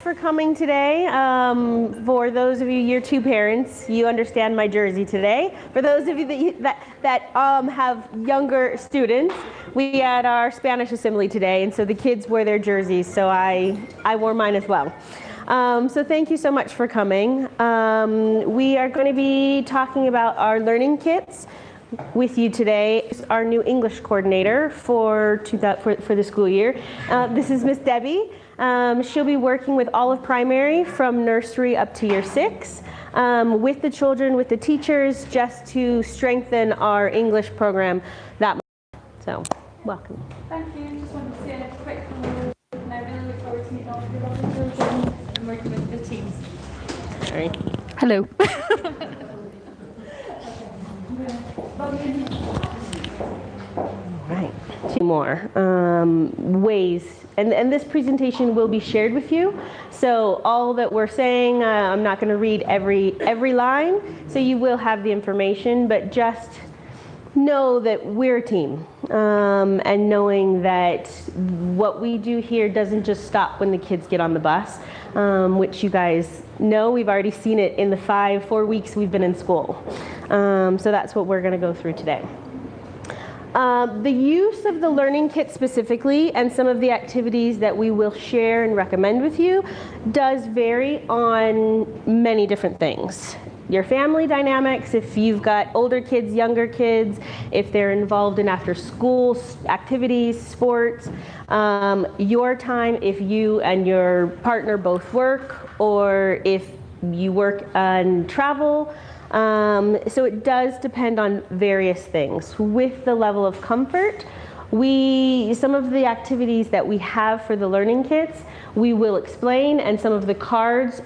For coming today. For those of you year 2 parents, you understand my jersey today. For those of you that have younger students, we had our Spanish assembly today, and so the kids wear their jerseys, so I wore mine as well. So thank you so much for coming. We are going to be talking about our learning kits with you today. Our new English coordinator for the school year. This is Miss Debbie. She'll be working with all of primary from nursery up to year 6 with the children, with the teachers, just to strengthen our English program that much. So, welcome. Thank you. Just wanted to say a quick hello, and I really look forward to meeting all of your lovely children and working with the teams. Sorry. Hello. Right. 2 more ways. And this presentation will be shared with you. So all that we're saying, I'm not going to read every line, so you will have the information, but just know that we're a team. And knowing that what we do here doesn't just stop when the kids get on the bus, which you guys know. We've already seen it in the 4 weeks we've been in school. So that's what we're going to go through today. The use of the learning kit specifically and some of the activities that we will share and recommend with you does vary on many different things. Your family dynamics, if you've got older kids, younger kids, if they're involved in after school activities, sports, your time if you and your partner both work, or if you work and travel. So it does depend on various things. With the level of comfort, some of the activities that we have for the learning kits, we will explain, and some of the cards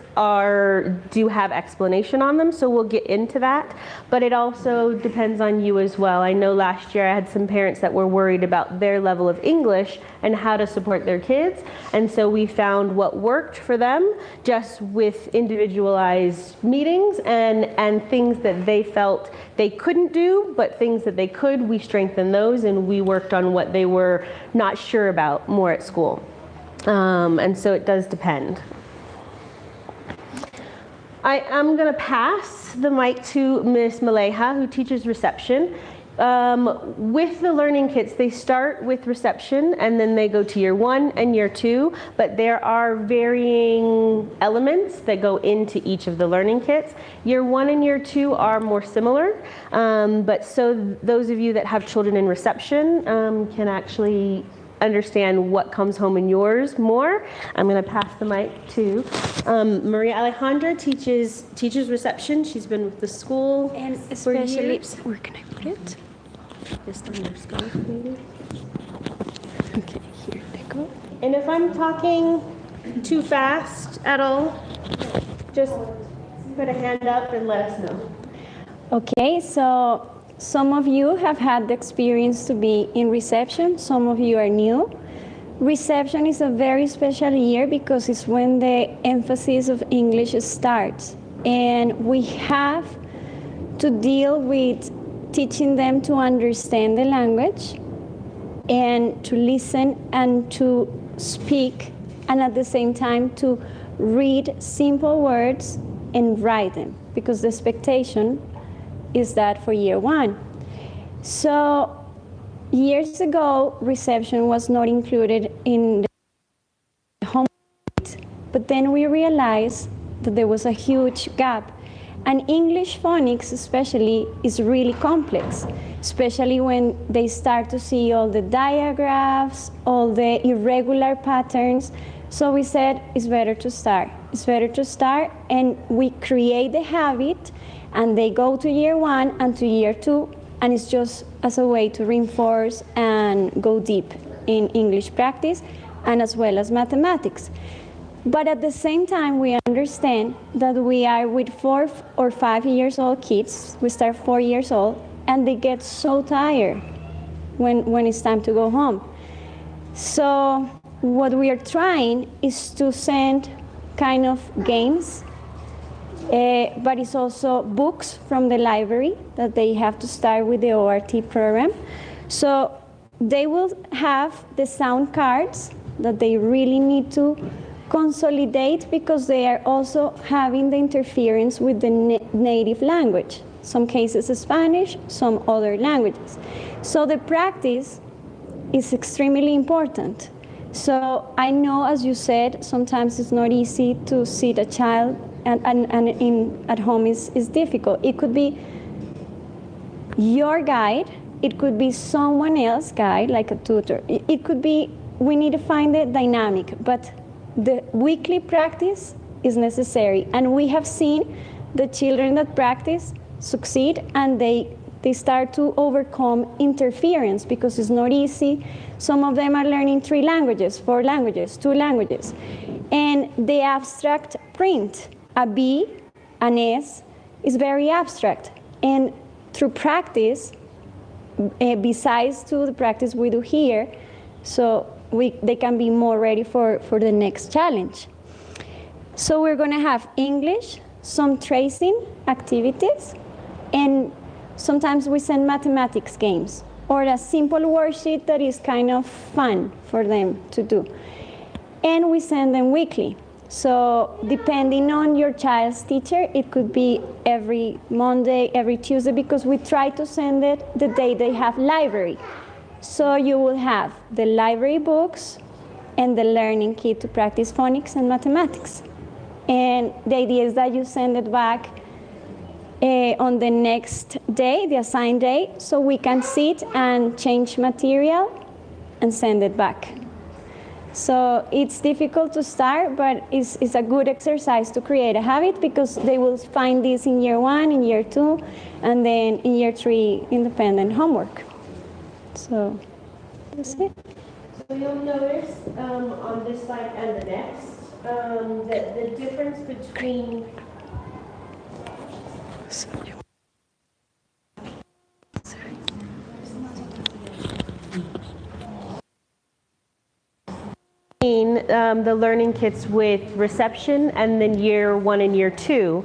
do have explanation on them, so we'll get into that. But it also depends on you as well. I know last year I had some parents that were worried about their level of English and how to support their kids, and so we found what worked for them just with individualized meetings and things that they felt they couldn't do, but things that they could, we strengthened those, and we worked on what they were not sure about more at school. And so it does depend. I am going to pass the mic to Miss Maleha, who teaches reception. With the learning kits, they start with reception and then they go to year 1 and year 2, but there are varying elements that go into each of the learning kits. Year 1 and year 2 are more similar, but so those of you that have children in reception can actually understand what comes home in yours more. I'm going to pass the mic to Maria Alejandra. teaches reception. She's been with the school And for especially, years. where can I put it? Just on your scarf, maybe. Okay, here they go. And if I'm talking too fast at all, just put a hand up and let us know. Okay, so some of you have had the experience to be in reception. Some of you are new. Reception is a very special year because it's when the emphasis of English starts. And we have to deal with teaching them to understand the language and to listen and to speak, and at the same time to read simple words and write them, because the expectation is that for year 1. So years ago, reception was not included in the home, but then we realized that there was a huge gap. And English phonics especially is really complex, especially when they start to see all the diagraphs, all the irregular patterns. So we said it's better to start. It's better to start, and we create the habit, and they go to year 1 and to year 2, and it's just as a way to reinforce and go deep in English practice and as well as mathematics. But at the same time, we understand that we are with 4 or 5 years old kids. We start 4 years old, and they get so tired when it's time to go home. So what we are trying is to send kind of games, but it's also books from the library that they have to start with the ORT program. So they will have the sound cards that they really need to consolidate because they are also having the interference with the native language. Some cases Spanish, some other languages. So the practice is extremely important. So I know, as you said, sometimes it's not easy to sit a child and at home is difficult. It could be your guide, it could be someone else's guide, like a tutor. It could be, we need to find the dynamic, but the weekly practice is necessary. And we have seen the children that practice succeed, and they start to overcome interference because it's not easy. Some of them are learning 3 languages, 4 languages, 2 languages. And the abstract print, a B, an S, is very abstract. And through practice, besides to the practice we do here, so they can be more ready for the next challenge. So we're gonna have English, some tracing activities, and sometimes we send mathematics games or a simple worksheet that is kind of fun for them to do. And we send them weekly. So depending on your child's teacher, it could be every Monday, every Tuesday, because we try to send it the day they have library. So you will have the library books and the learning kit to practice phonics and mathematics. And the idea is that you send it back on the next day, the assigned day, so we can sit and change material and send it back. So it's difficult to start, but it's a good exercise to create a habit because they will find this in year 1, in year 2, and then in year 3, independent homework. So that's it. So you'll notice on this slide and the next that the difference between the learning kits with reception and then year 1 and year 2.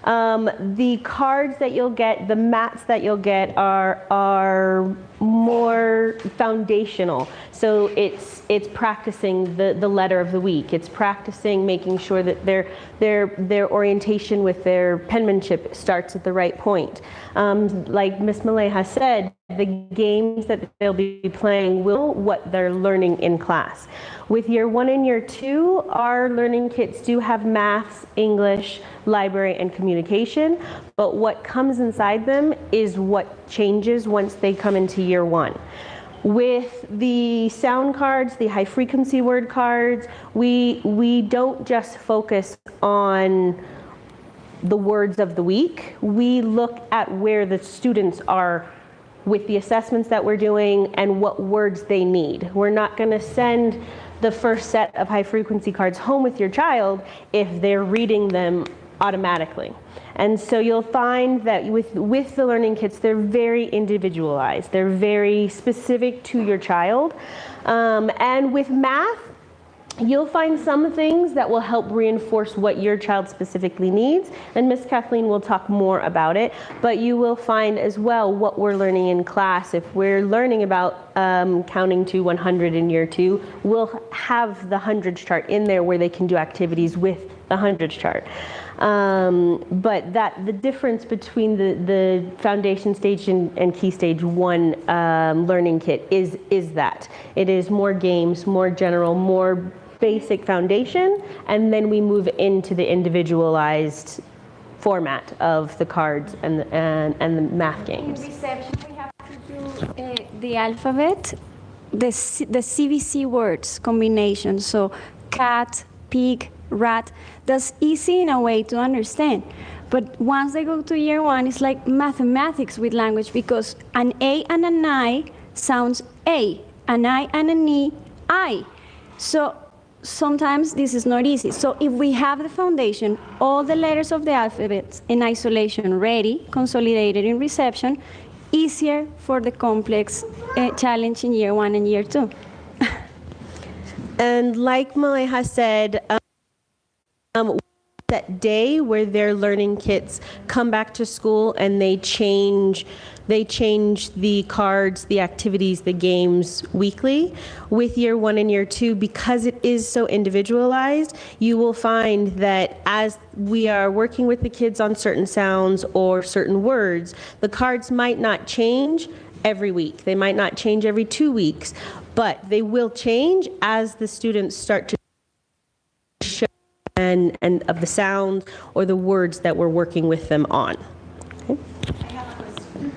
The cards that you'll get, the mats that you'll get are more foundational. So it's practicing the letter of the week. It's practicing making sure that their orientation with their penmanship starts at the right point. Like Ms. Malay has said, the games that they'll be playing will what they're learning in class. With year 1 and year 2, our learning kits do have maths, English, library, and communication, but what comes inside them is what changes once they come into year 1. With the sound cards, the high frequency word cards, we don't just focus on the words of the week. We look at where the students are with the assessments that we're doing and what words they need. We're not going to send the first set of high frequency cards home with your child if they're reading them automatically. And so you'll find that with the learning kits, they're very individualized. They're very specific to your child. And with math, you'll find some things that will help reinforce what your child specifically needs, and Miss Kathleen will talk more about it, but you will find as well what we're learning in class. If we're learning about counting to 100 in year 2, we'll have the hundreds chart in there where they can do activities with the hundreds chart. But the difference between the foundation stage and key stage 1 learning kit is that. It is more games, more general, more basic foundation, and then we move into the individualized format of the cards and the math games. In reception, we have to do the alphabet, the CVC words combination. So cat, pig, rat. That's easy in a way to understand. But once they go to year 1, it's like mathematics with language because an A and an I sounds A, an I and an E, I. So sometimes this is not easy. So if we have the foundation, all the letters of the alphabet in isolation ready, consolidated in reception, easier for the complex challenge in year 1 and year 2. And like Malay has said, set day where their learning kits come back to school and they change the cards, the activities, the games weekly. With year 1 and year 2, because it is so individualized, you will find that as we are working with the kids on certain sounds or certain words, the cards might not change every week. They might not change every 2 weeks, but they will change as the students start to show and of the sounds or the words that we're working with them on. I have a question.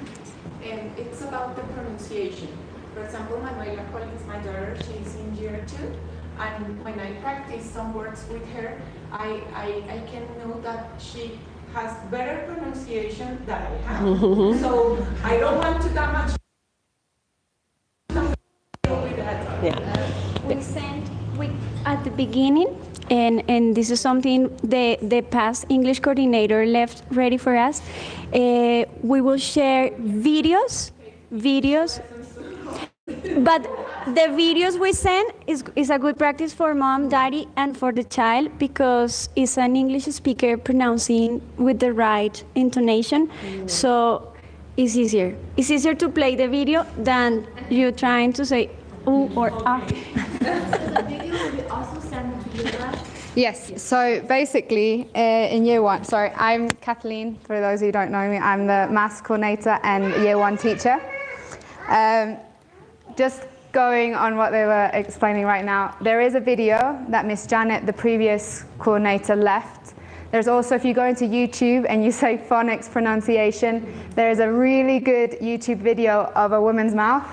It's about the pronunciation. For example, Manuela Collins, my daughter, she's in year 2, and when I practice some words with her, I can know that she has better pronunciation than I have. So I don't want to that much with that. Yeah. We at the beginning, and this is something the past English coordinator left ready for us. We will share videos, but the videos we send is a good practice for mom, daddy, and for the child, because it's an English speaker pronouncing with the right intonation. So it's easier. It's easier to play the video than you trying to say ooh or ah. Yes, so basically in year 1, sorry, I'm Kathleen, for those who don't know me, I'm the maths coordinator and year 1 teacher. Just going on what they were explaining right now, there is a video that Miss Janet, the previous coordinator, left. There's also, if you go into YouTube and you say phonics pronunciation, there's a really good YouTube video of a woman's mouth,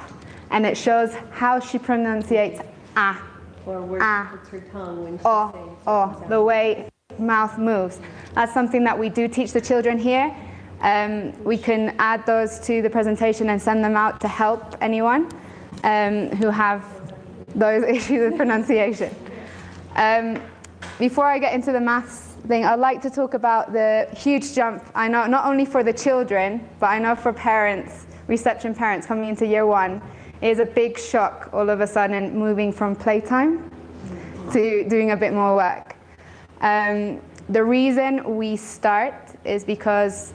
and it shows how she pronunciates ah. Or where she puts her tongue when she's saying the way mouth moves. That's something that we do teach the children here. We can add those to the presentation and send them out to help anyone who have those issues with pronunciation. Before I get into the maths thing, I'd like to talk about the huge jump. I know not only for the children, but I know for parents, reception parents coming into year 1, it is a big shock all of a sudden moving from playtime to doing a bit more work. The reason we start is because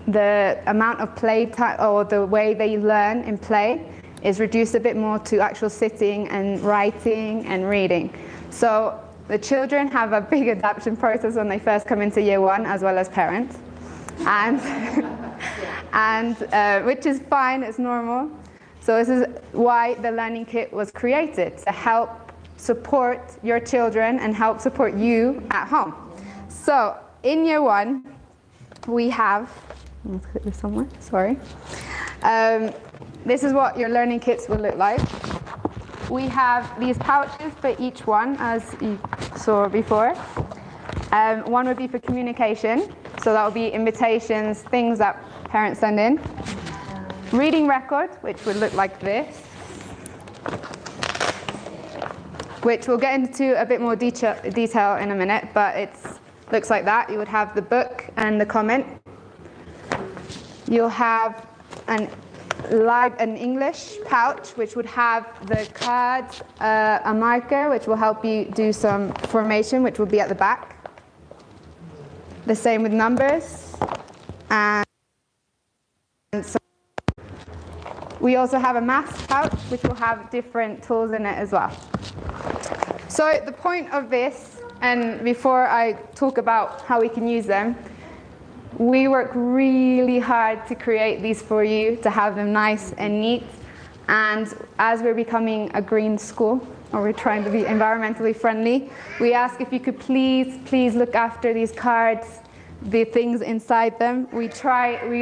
the amount of play time, or the way they learn in play, is reduced a bit more to actual sitting and writing and reading. So the children have a big adaptation process when they first come into year 1, as well as parents, and which is fine, it's normal. So this is why the Learning Kit was created, to help support your children and help support you at home. So in year 1, we have, let's put this somewhere, sorry. This is what your Learning Kits will look like. We have these pouches for each one, as you saw before. One would be for communication, so that would be invitations, things that parents send in. Reading record, which would look like this, which we'll get into a bit more detail in a minute, but it looks like that. You would have the book and the comment. You'll have an English pouch, which would have the cards, a marker, which will help you do some formation, which will be at the back. The same with numbers. And so we also have a maths pouch, which will have different tools in it as well. So the point of this, and before I talk about how we can use them, we work really hard to create these for you, to have them nice and neat. And as we're becoming a green school, or we're trying to be environmentally friendly, we ask if you could please look after these cards, the things inside them. We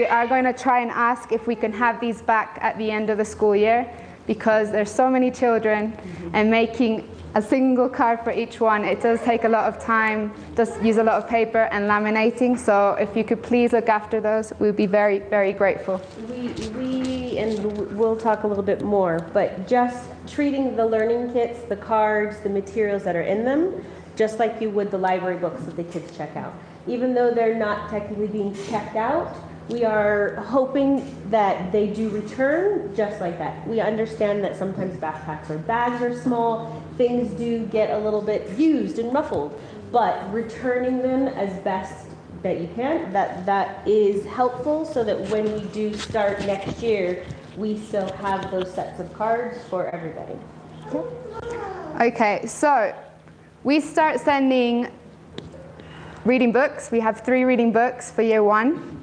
are going to try and ask if we can have these back at the end of the school year, because there's so many children, and making a single card for each one, it does take a lot of time, does use a lot of paper and laminating. So if you could please look after those, we'd be very, very grateful. We'll talk a little bit more, but just treating the learning kits, the cards, the materials that are in them, just like you would the library books that the kids check out. Even though they're not technically being checked out, we are hoping that they do return just like that. We understand that sometimes backpacks or bags are small, things do get a little bit used and ruffled, but returning them as best that you can, that is helpful so that when we do start next year, we still have those sets of cards for everybody. Okay, so we start sending reading books. We have 3 reading books for year 1.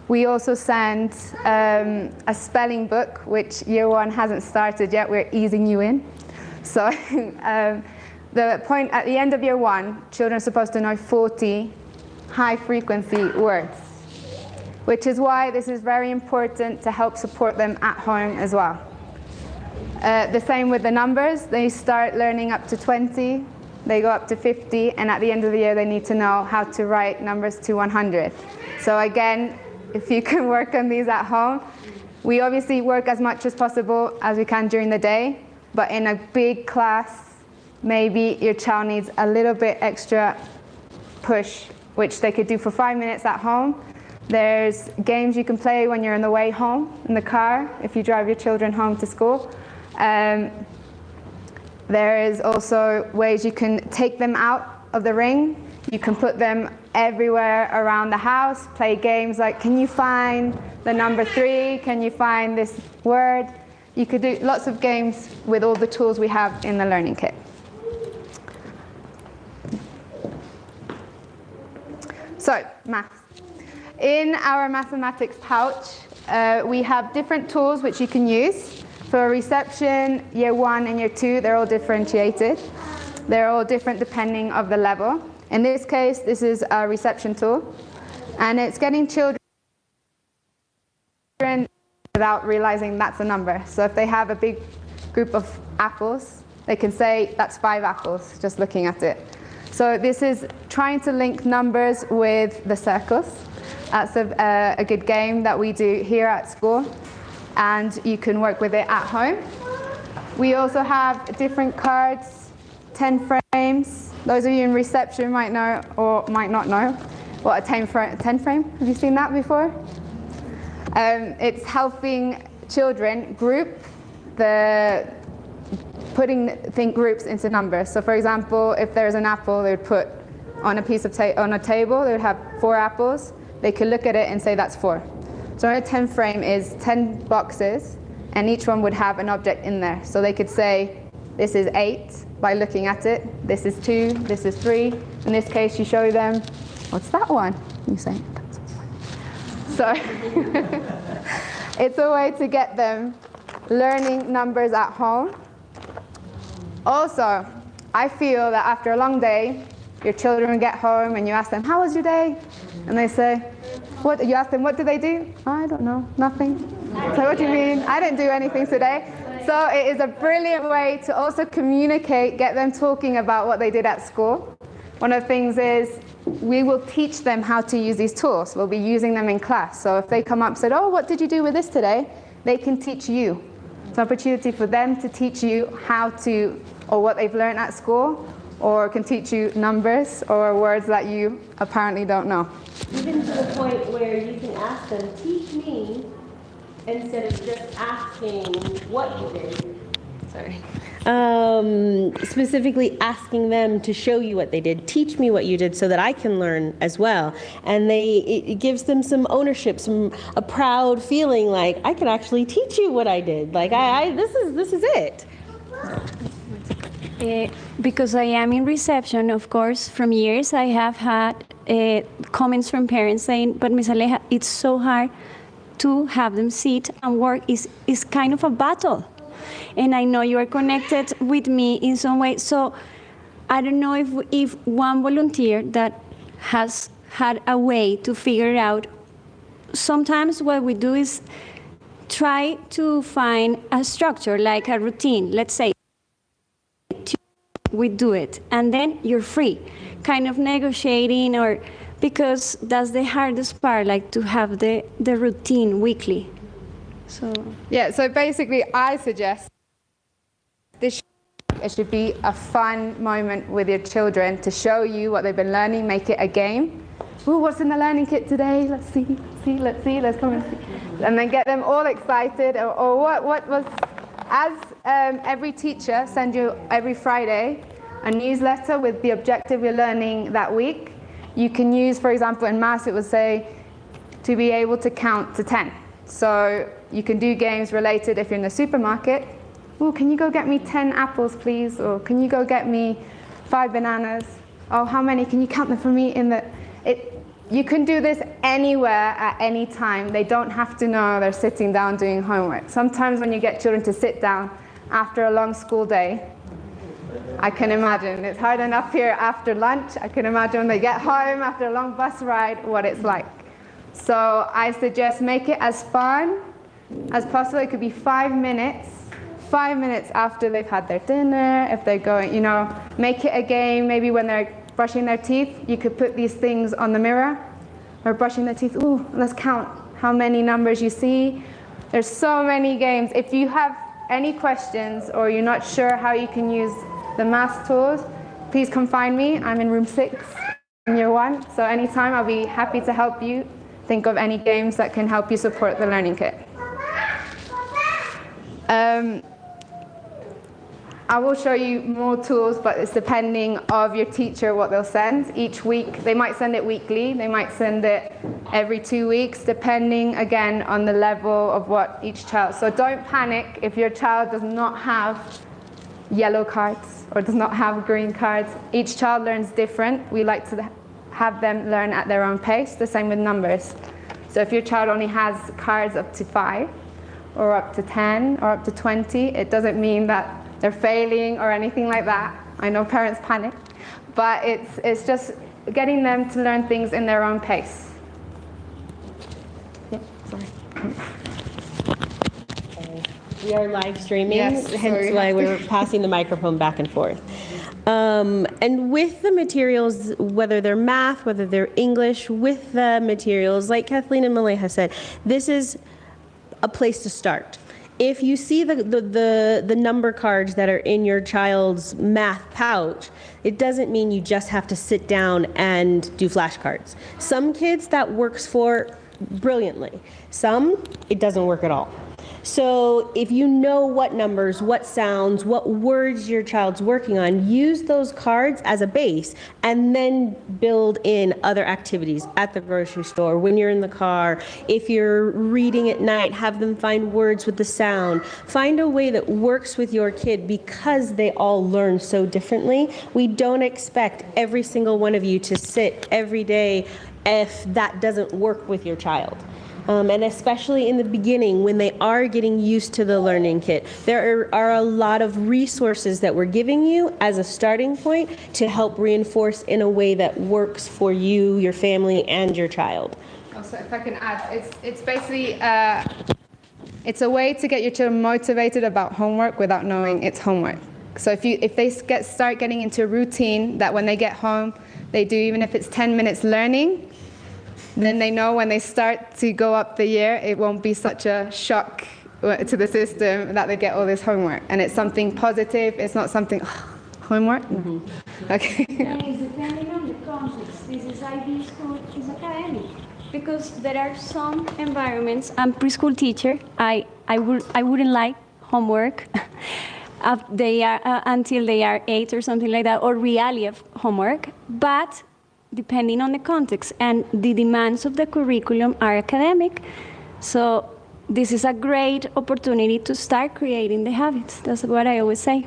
We also send a spelling book, which year 1 hasn't started yet. We're easing you in. So the point at the end of year 1, children are supposed to know 40 high-frequency words, which is why this is very important to help support them at home as well. The same with the numbers. They start learning up to 20, they go up to 50, and at the end of the year they need to know how to write numbers to 100. So again, if you can work on these at home, we obviously work as much as possible as we can during the day, but in a big class, maybe your child needs a little bit extra push, which they could do for 5 minutes at home. There's games you can play when you're on the way home in the car, if you drive your children home to school. There is also ways you can take them out of the ring. You can put them everywhere around the house, play games like, can you find the number 3? Can you find this word? You could do lots of games with all the tools we have in the learning kit. So, maths. In our mathematics pouch, we have different tools which you can use. For reception, year 1 and year 2, they're all differentiated. They're all different depending on the level. In this case, this is a reception tool, and it's getting children without realizing that's a number. So if they have a big group of apples, they can say that's 5 apples, just looking at it. So this is trying to link numbers with the circles. That's a good game that we do here at school, and you can work with it at home. We also have different cards, 10 frames. Those of you in reception might know or might not know what a 10 frame. Have you seen that before? It's helping children group putting groups into numbers. So for example, if there's an apple, they would put on a piece of on a table, they would have 4 apples. They could look at it and say that's 4. So a 10 frame is 10 boxes, and each one would have an object in there. So they could say, this is 8 by looking at it. This is 2, this is 3. In this case, you show them, what's that one? You say, that's 1. So it's a way to get them learning numbers at home. Also, I feel that after a long day, your children get home and you ask them, how was your day? And they say, what? You ask them, what did they do? I don't know, nothing. So what do you mean? I didn't do anything today. So it is a brilliant way to also communicate, get them talking about what they did at school. One of the things is we will teach them how to use these tools. We'll be using them in class. So if they come up and said, oh, what did you do with this today? They can teach you. It's an opportunity for them to teach you how to, or what they've learned at school, or can teach you numbers or words that you apparently don't know. Even to the point where you can ask them, teach me, instead of just asking what you did. Sorry. Specifically asking them to show you what they did. Teach me what you did so that I can learn as well. And it gives them some ownership, a proud feeling like I can actually teach you what I did. Like this is it. Because I am in reception, of course, from years I have had comments from parents saying, but Ms. Aleja, it's so hard to have them sit and work. It's kind of a battle. And I know you are connected with me in some way. So I don't know if one volunteer that has had a way to figure out, sometimes what we do is try to find a structure, like a routine, let's say. We do it, and then you're free, kind of negotiating, or because that's the hardest part, like to have the routine weekly. So yeah, so basically I suggest it should be a fun moment with your children to show you what they've been learning, make it a game. Ooh, what's in the learning kit today? Let's see, let's come and see. And then get them all excited, or what was, as every teacher sends you every Friday a newsletter with the objective you're learning that week. You can use, for example, in maths, it would say to be able to count to 10. So you can do games related if you're in the supermarket. Oh, can you go get me 10 apples, please? Or can you go get me 5 bananas? Oh, how many? Can you count them for me in the... You can do this anywhere at any time. They don't have to know they're sitting down doing homework. Sometimes when you get children to sit down after a long school day, I can imagine. It's hard enough here after lunch. I can imagine when they get home after a long bus ride, what it's like. So I suggest make it as fun as possible. It could be 5 minutes. 5 minutes after they've had their dinner, if they're going, make it a game. Maybe when they're brushing their teeth, you could put these things on the mirror, or brushing their teeth. Ooh, let's count how many numbers you see. There's so many games. If you have any questions or you're not sure how you can use the math tools, please come find me. I'm in room 6 in year 1. So anytime I'll be happy to help you think of any games that can help you support the learning kit. I will show you more tools, but it's depending of your teacher what they'll send. Each week, they might send it weekly, they might send it every 2 weeks, depending again on the level of what each child. So don't panic if your child does not have yellow cards or does not have green cards. Each child learns different. We like to have them learn at their own pace, the same with numbers. So if your child only has cards up to 5 or up to 10 or up to 20, it doesn't mean that they're failing or anything like that. I know parents panic, but it's just getting them to learn things in their own pace. Yeah, sorry. We are live streaming, Yes, hence sorry. why we're passing the microphone back and forth. And with the materials, whether they're math, whether they're English, with the materials, like Kathleen and Maleha said, this is a place to start. If you see the number cards that are in your child's math pouch, it doesn't mean you just have to sit down and do flashcards. Some kids that works for brilliantly. Some, it doesn't work at all. So if you know what numbers, what sounds, what words your child's working on, use those cards as a base and then build in other activities at the grocery store, when you're in the car, if you're reading at night, have them find words with the sound. Find a way that works with your kid because they all learn so differently. We don't expect every single one of you to sit every day if that doesn't work with your child. And especially in the beginning, when they are getting used to the learning kit, there are a lot of resources that we're giving you as a starting point to help reinforce in a way that works for you, your family, and your child. Also, if I can add, it's basically it's a way to get your children motivated about homework without knowing it's homework. So if they start getting into a routine that when they get home they do, even if it's 10 minutes learning, then they know when they start to go up the year, it won't be such a shock to the system that they get all this homework. And it's something positive, it's not something, homework? Mm-hmm. Okay. And it's depending on the context. This is IB school, it's academic. Because there are some environments, I'm a preschool teacher, I wouldn't like homework they are until they are 8 or something like that, or reality of homework, but depending on the context and the demands of the curriculum are academic. So this is a great opportunity to start creating the habits. That's what I always say.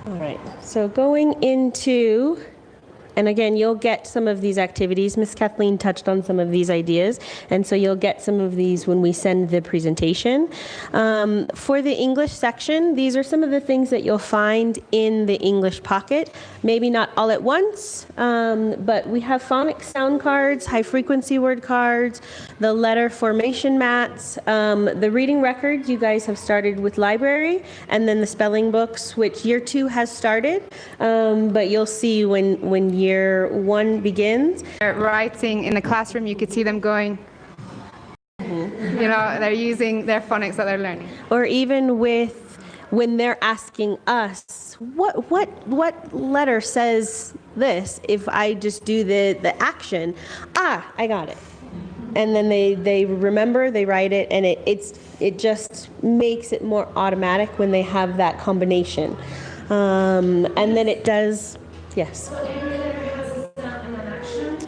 All right, so going into, and again, you'll get some of these activities. Miss Kathleen touched on some of these ideas, and so you'll get some of these when we send the presentation. For the English section, these are some of the things that you'll find in the English pocket. Maybe not all at once, but we have phonics sound cards, high frequency word cards, the letter formation mats, the reading records. You guys have started with library, and then the spelling books, which year 2 has started, but you'll see when year 1 begins. They're writing in the classroom, you could see them going, they're using their phonics that they're learning. Or even with when they're asking us, what letter says this? If I just do the action, I got it. and then they remember, they write it, and it just makes it more automatic when they have that combination. And then it does, yes.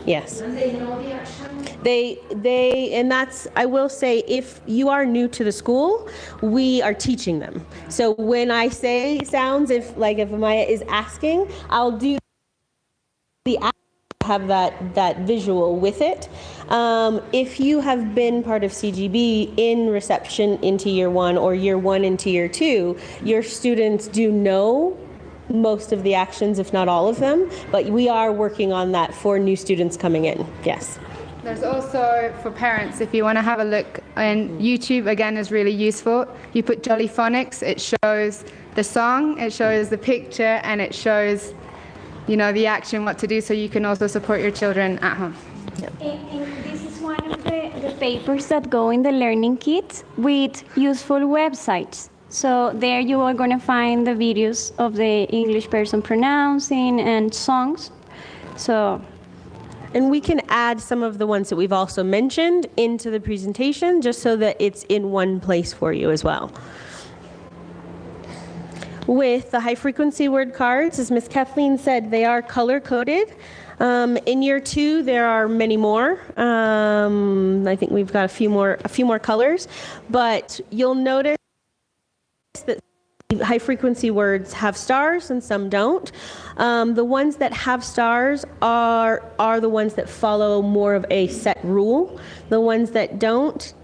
Yes. And they know the action. And that's, I will say, if you are new to the school, we are teaching them. So when I say sounds, if Amaya is asking, I'll do the have that visual with it. If you have been part of CGB in reception into year 1 or year 1 into year 2, your students do know most of the actions, if not all of them, but we are working on that for new students coming in. Yes. There's also, for parents, if you want to have a look, and YouTube again is really useful. You put Jolly Phonics, it shows the song, it shows the picture, and it shows, the action, what to do, so you can also support your children at home. And this is one of the papers that go in the learning kit with useful websites. So there you are going to find the videos of the English person pronouncing and songs. And we can add some of the ones that we've also mentioned into the presentation, just so that it's in one place for you as well. With the high frequency word cards, as Ms. Kathleen said, they are color coded. In year 2, there are many more. I think we've got a few more colors, but you'll notice that high frequency words have stars and some don't. The ones that have stars are the ones that follow more of a set rule. The ones that don't.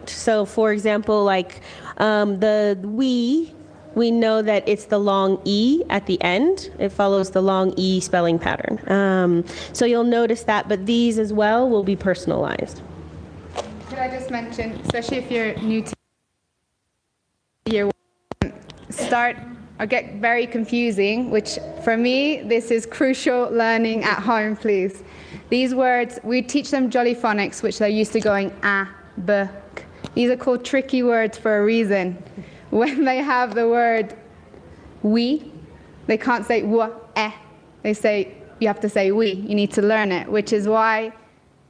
So for example, like the we know that it's the long E at the end. It follows the long E spelling pattern. So you'll notice that, but these as well will be personalized. Could I just mention, especially if you're new to year 1, start or get very confusing, which for me, this is crucial learning at home, please. These words, we teach them Jolly Phonics, which they're used to going a, b, k. These are called tricky words for a reason. When they have the word we, they can't say w, eh. You have to say we. You need to learn it, which is why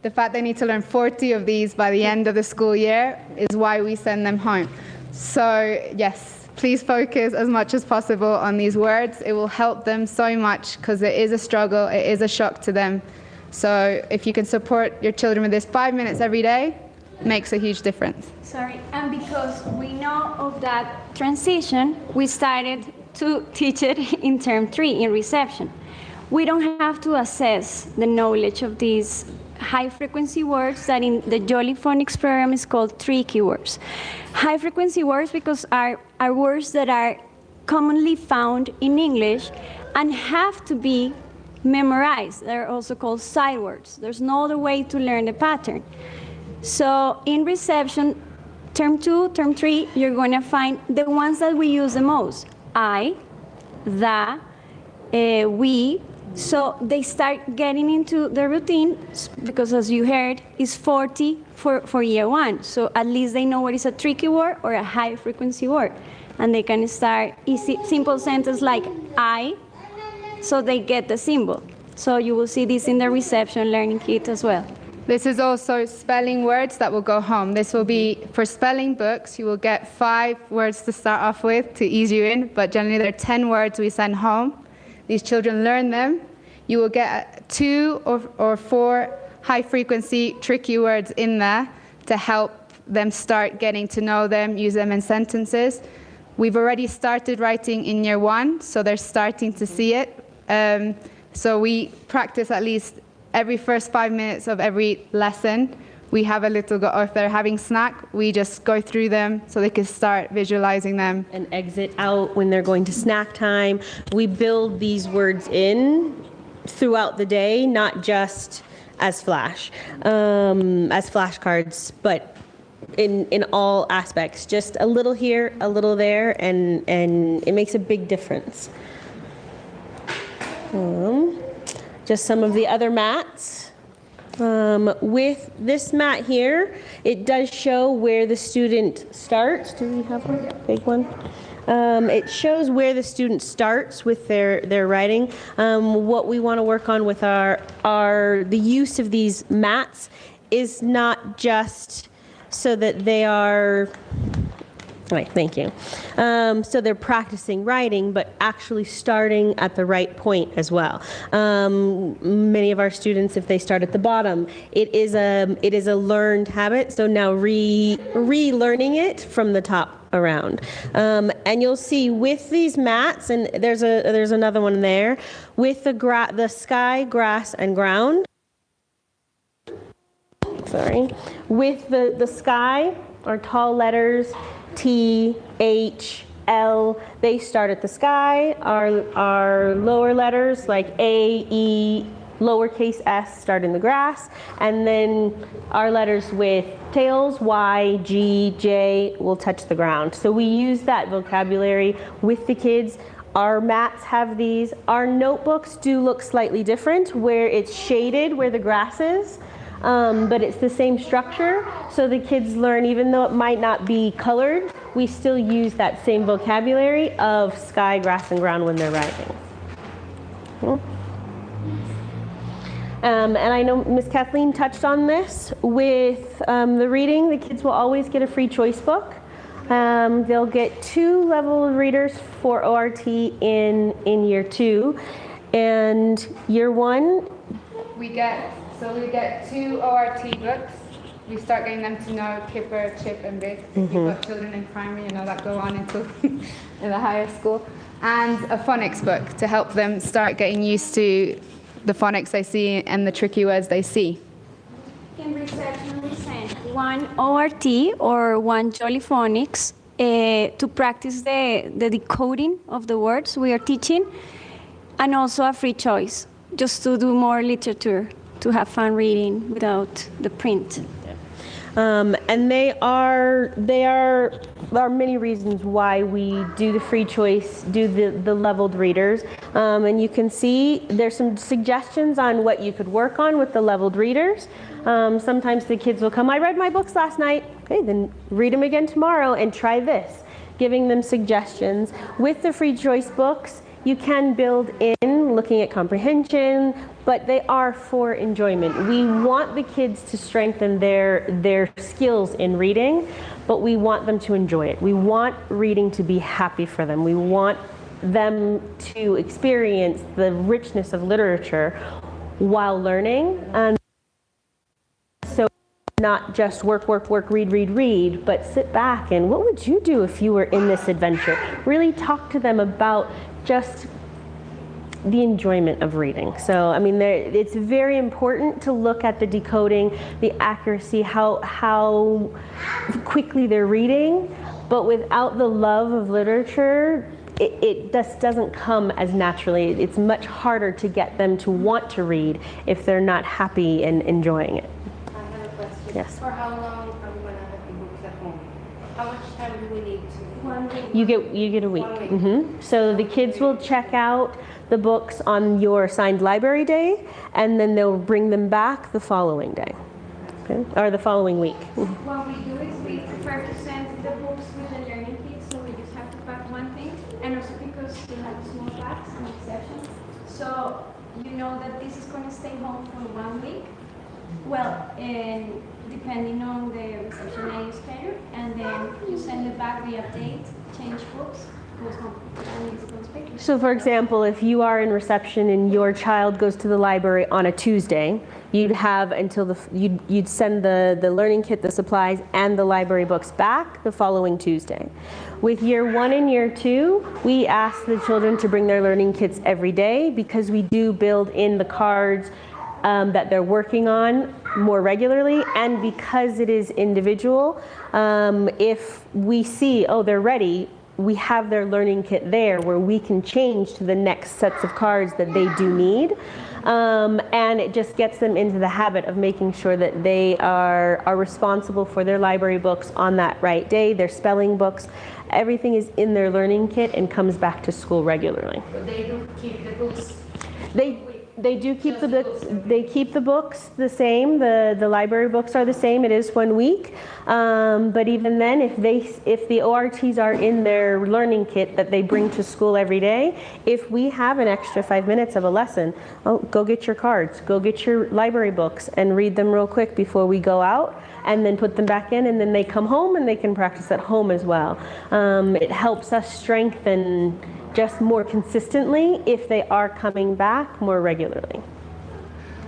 the fact they need to learn 40 of these by the end of the school year is why we send them home. So yes, please focus as much as possible on these words. It will help them so much because it is a struggle, it is a shock to them. So if you can support your children with this 5 minutes every day, makes a huge difference. Sorry, and because we know of that transition, we started to teach it in term 3 in reception. We don't have to assess the knowledge of these high frequency words that in the Jolly Phonics program is called tricky words. High frequency words because are words that are commonly found in English and have to be memorized. They're also called sight words. There's no other way to learn the pattern. So in reception, term 2, term 3, you're going to find the ones that we use the most. I, the, we. So they start getting into the routine because, as you heard, it's 40 for year 1. So at least they know what is a tricky word or a high frequency word. And they can start easy, simple sentence like I, so they get the symbol. So you will see this in the reception learning kit as well. This is also spelling words that will go home. This will be for spelling books. You will get 5 words to start off with to ease you in, but generally there are 10 words we send home. These children learn them. You will get 2 or 4 high-frequency tricky words in there to help them start getting to know them, use them in sentences. We've already started writing in year 1, so they're starting to see it. So we practice at least every first 5 minutes of every lesson. We have a little go, or if they're having snack, we just go through them so they can start visualizing them. And exit out when they're going to snack time. We build these words in throughout the day, not just as flashcards, but in all aspects. Just a little here, a little there, and it makes a big difference. Just some of the other mats. With this mat here, it does show where the student starts. Do we have one? Big one? It shows where the student starts with their writing. What we want to work on with the use of these mats is not just so that they are, right, thank you. So they're practicing writing, but actually starting at the right point as well. Many of our students, if they start at the bottom, it is a learned habit. So now relearning it from the top around. And you'll see with these mats, and there's another one there, with the sky, grass, and ground. Sorry. With the sky are tall letters, T, H, L. They start at the sky. Our lower letters like A, E, lowercase s start in the grass. And then our letters with tails, Y, G, J, will touch the ground. So we use that vocabulary with the kids. Our mats have these. Our notebooks do look slightly different, where it's shaded where the grass is. But it's the same structure, so the kids learn, even though it might not be colored, we still use that same vocabulary of sky, grass, and ground when they're writing. And I know Miss Kathleen touched on this. With the reading, the kids will always get a free choice book. They'll get 2 level readers for ORT in year 2. And year 1, We get 2 ORT books. We start getting them to know Kipper, Chip, and Big. You've got children in primary, that go on into in the higher school. And a phonics book to help them start getting used to the phonics they see and the tricky words they see. In reception, we send 1 ORT or 1 Jolly Phonics to practice the decoding of the words we are teaching, and also a free choice, just to do more literature, to have fun reading without the print. And there are many reasons why we do the free choice, do the leveled readers. And you can see there's some suggestions on what you could work on with the leveled readers. Sometimes the kids will come, I read my books last night. Okay, then read them again tomorrow and try this, giving them suggestions. With the free choice books, you can build in looking at comprehension, but they are for enjoyment. We want the kids to strengthen their skills in reading, but we want them to enjoy it. We want reading to be happy for them. We want them to experience the richness of literature while learning. And so not just work, read, but sit back and what would you do if you were in this adventure? Really talk to them about just the enjoyment of reading. So, I mean, it's very important to look at the decoding, the accuracy, how quickly they're reading, but without the love of literature, it just doesn't come as naturally. It's much harder to get them to want to read if they're not happy and enjoying it. I have a question. Yes. For how long are we going to have the books at home? How much time do we need to? 1 week. You get a week. 1 week. So the kids will check out the books on your assigned library day, and then they'll bring them back the following day, okay? Or the following week. What we do is we prefer to send the books with the learning kit, so we just have to pack one thing, and also because we have small bags and exception, so you know that this is going to stay home for 1 week. Well, and depending on the reception area schedule, and then you send it back, we update, change books, goes home, and it goes back. So for example, if you are in reception and your child goes to the library on a Tuesday, you'd have until you'd send the learning kit, the supplies, and the library books back the following Tuesday. With year 1 and year 2, we ask the children to bring their learning kits every day because we do build in the cards that they're working on more regularly, and because it is individual, if we see, oh, they're ready, we have their learning kit there where we can change to the next sets of cards that they do need. And it just gets them into the habit of making sure that they are responsible for their library books on that right day, their spelling books. Everything is in their learning kit and comes back to school regularly. But they do keep the books. They They do keep the books. They keep the books the same. The library books are the same. It is 1 week, but even then, if the ORTs are in their learning kit that they bring to school every day, if we have an extra 5 minutes of a lesson, go get your cards, go get your library books, and read them real quick before we go out, and then put them back in, and then they come home and they can practice at home as well. It helps us strengthen just more consistently if they are coming back more regularly.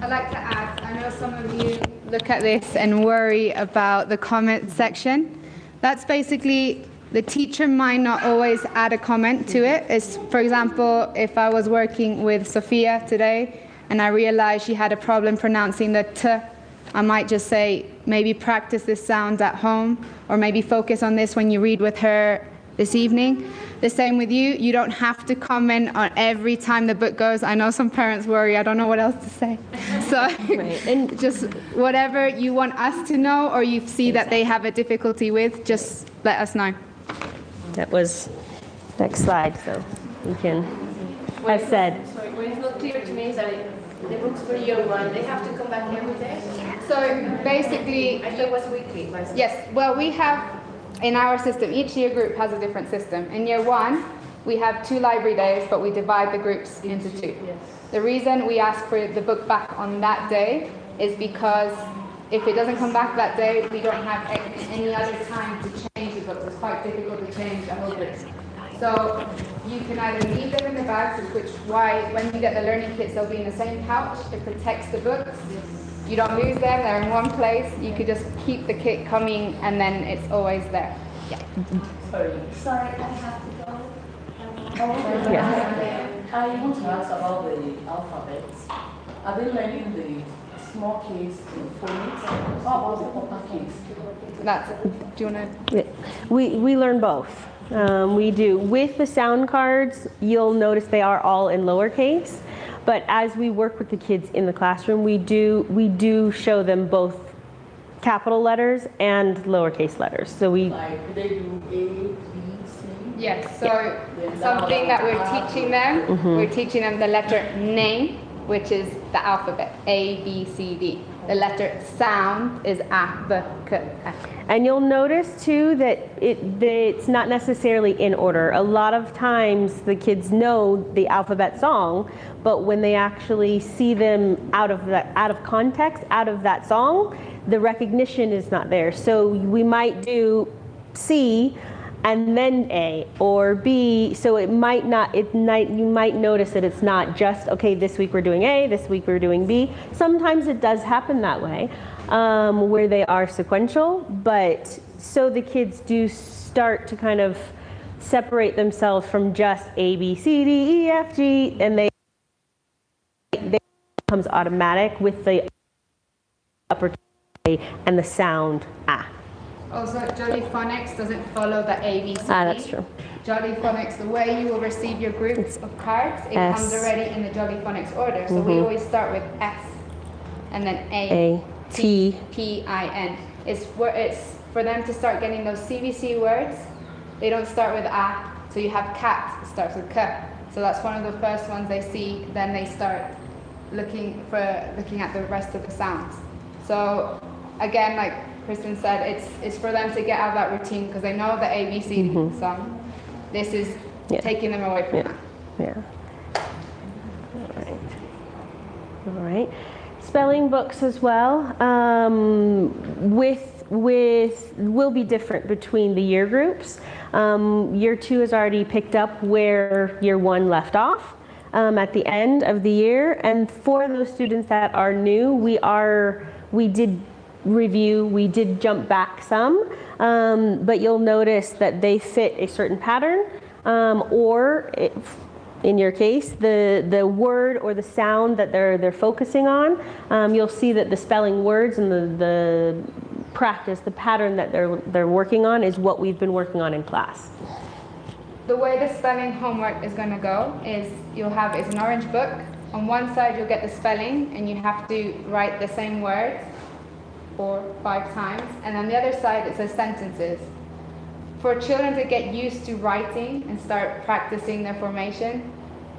I'd like to add, I know some of you look at this and worry about the comment section. That's basically, the teacher might not always add a comment to it. It's, for example, if I was working with Sophia today and I realized she had a problem pronouncing the T, I might just say, maybe practice this sound at home, or maybe focus on this when you read with her this evening. The same with you. You don't have to comment on every time the book goes. I know some parents worry. I don't know what else to say. So and just whatever you want us to know, or you see that they have a difficulty with, just let us know. That was next slide, so we can, as said. Sorry, what is not clear to me is that the books for year 1, they have to come back every day? So basically, I thought it was weekly. yes, well, we have, in our system, each year group has a different system. In year 1, we have 2 library days, but we divide the groups into 2. Yes. The reason we ask for the book back on that day is because if it doesn't come back that day, we don't have any other time to change the book. It's quite difficult to change a whole book. So you can either leave them in the bags, which why when you get the learning kits, they'll be in the same pouch. It protects the books. You don't lose them, they're in one place. You could just keep the kit coming and then it's always there. Yeah. Sorry, I have to go. I want to ask about the alphabets. Are they learning the small case phonics? How about the upper case? Do you want to? We learn both. We do. With the sound cards, you'll notice they are all in lowercase. But as we work with the kids in the classroom, we do show them both capital letters and lowercase letters. So we Like, they do A, B, C? Yes, so something that we're teaching them, we're teaching them the letter name, which is the alphabet, A, B, C, D. The letter sound is A, B, K, F. And you'll notice too that it's not necessarily in order. A lot of times the kids know the alphabet song, but when they actually see them out of context, out of that song, the recognition is not there. So we might do C and then A or B, so you might notice that it's not just, okay, this week we're doing A, this week we're doing B. Sometimes it does happen that way, where they are sequential, but so the kids do start to kind of separate themselves from just A, B, C, D, E, F, G, and they becomes automatic with the upper A and the sound A. Also, Jolly Phonics doesn't follow the A, B, C, D. That's true. Jolly Phonics, the way you will receive your groups of cards, it S. comes already in the Jolly Phonics order. So we always start with S and then A, T, P, I, N. It's for them to start getting those CBC words. They don't start with A. So you have cat, it starts with K. So that's one of the first ones they see. Then they start looking at the rest of the sounds. So again, like Kristen said, it's for them to get out of that routine because they know the A, B, C, D song. This is taking them away from that. Yeah. All right. Spelling books as well. Will be different between the year groups. Year 2 has already picked up where year 1 left off at the end of the year. And for those students that are new, we did review, we did jump back some, but you'll notice that they fit a certain pattern, or in your case, the word or the sound that they're focusing on. You'll see that the spelling words and the practice, the pattern that they're working on is what we've been working on in class. The way the spelling homework is going to go is it's an orange book. On one side you'll get the spelling and you have to write the same words 4 or 5 times, and on the other side it says sentences. For children to get used to writing and start practicing their formation,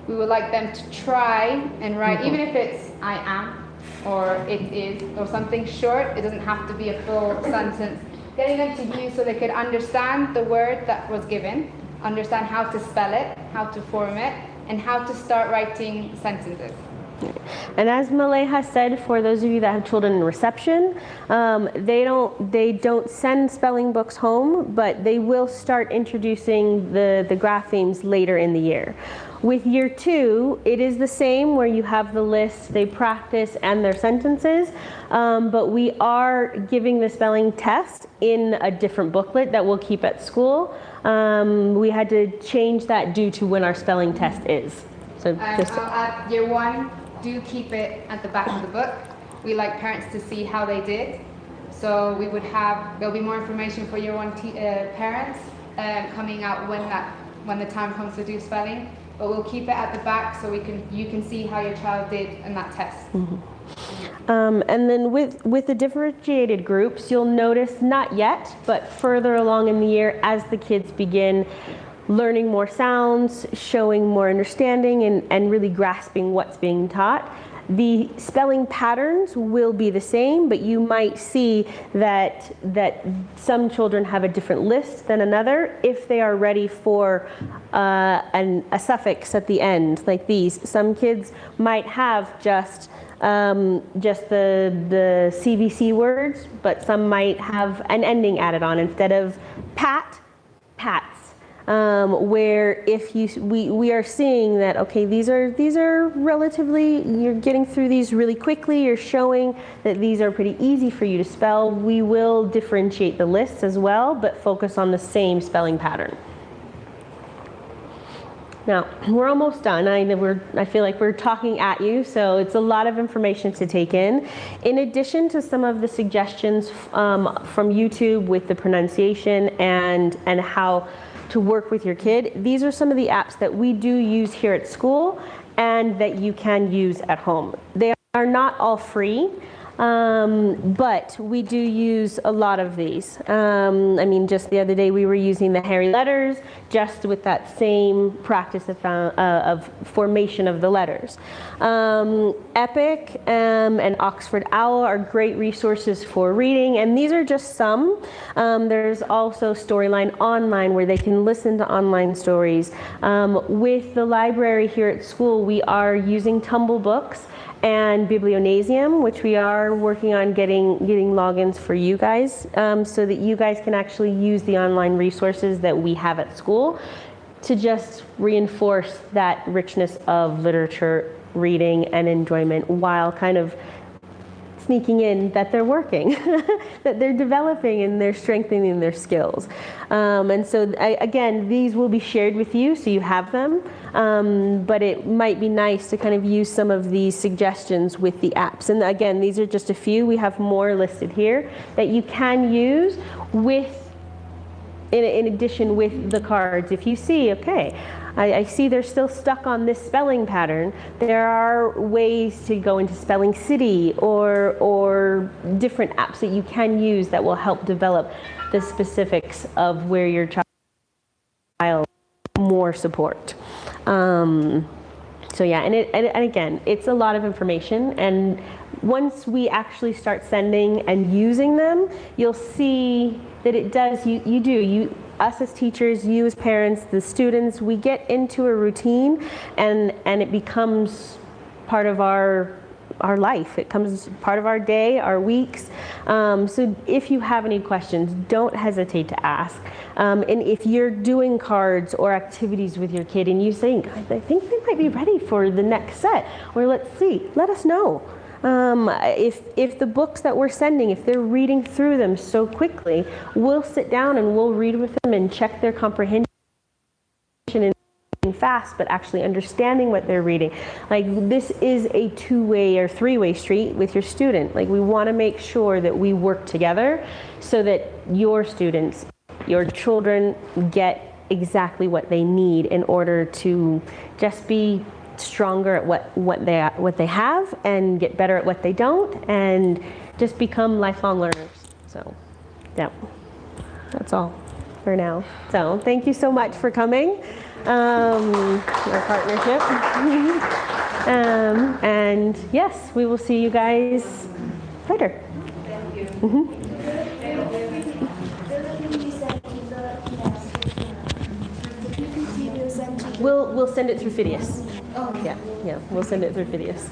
we would like them to try and write, even if it's I am or it is or something short, it doesn't have to be a full sentence. Getting them to use so they could understand the word that was given, understand how to spell it, how to form it, and how to start writing sentences. And as Maleha said, for those of you that have children in reception, they don't send spelling books home, but they will start introducing the graphemes later in the year. With year 2, it is the same where you have the list, they practice and their sentences, but we are giving the spelling test in a different booklet that we'll keep at school. We had to change that due to when our spelling test is. So just I'll add year 1, do keep it at the back of the book. We like parents to see how they did. So we would have, there'll be more information for year 1 parents coming out when the time comes to do spelling. But we'll keep it at the back so you can see how your child did in that test. And then with the differentiated groups, you'll notice not yet, but further along in the year as the kids begin learning more sounds, showing more understanding, and really grasping what's being taught. The spelling patterns will be the same, but you might see that some children have a different list than another if they are ready for a suffix at the end, like these. Some kids might have just the CVC words, but some might have an ending added on instead of pat, pats. Where if we are seeing that, okay, these are relatively, you're getting through these really quickly, you're showing that these are pretty easy for you to spell, we will differentiate the lists as well, but focus on the same spelling pattern. Now, we're almost done. I feel like we're talking at you, so it's a lot of information to take in. In addition to some of the suggestions from YouTube with the pronunciation and how to work with your kid, these are some of the apps that we do use here at school and that you can use at home. They are not all free, but we do use a lot of these. I mean, just the other day we were using the Harry letters, just with that same practice of formation of the letters. Epic and Oxford Owl are great resources for reading, and these are just some. There's also Storyline Online, where they can listen to online stories. With the library here at school, we are using Tumble Books and Biblionasium, which we are working on getting logins for you guys, so that you guys can actually use the online resources that we have at school to just reinforce that richness of literature, reading, and enjoyment, while kind of sneaking in that they're working, that they're developing and they're strengthening their skills. And so again, these will be shared with you so you have them, but it might be nice to kind of use some of these suggestions with the apps. And again, these are just a few. We have more listed here that you can use in addition with the cards. If you see, okay, I see they're still stuck on this spelling pattern, there are ways to go into Spelling City or different apps that you can use that will help develop the specifics of where your child more support. So yeah, and again, it's a lot of information, and once we actually start sending and using them, you'll see that it does, us as teachers, you as parents, the students, we get into a routine, and it becomes part of our life. It becomes part of our day, our weeks. So if you have any questions, don't hesitate to ask. And if you're doing cards or activities with your kid and you think, I think they might be ready for the next set, or let's see, let us know. If the books that we're sending, if they're reading through them so quickly, we'll sit down and we'll read with them and check their comprehension and fast, but actually understanding what they're reading. Like, this is a two-way or three-way street with your student. Like, we want to make sure that we work together so that your students, your children, get exactly what they need in order to just be stronger at what they have and get better at what they don't, and just become lifelong learners. So yeah, that's all. for now. So thank you so much for coming, our partnership. And yes, we will see you guys later. We'll send it through Phidias. Yeah, we'll send it through Phidias.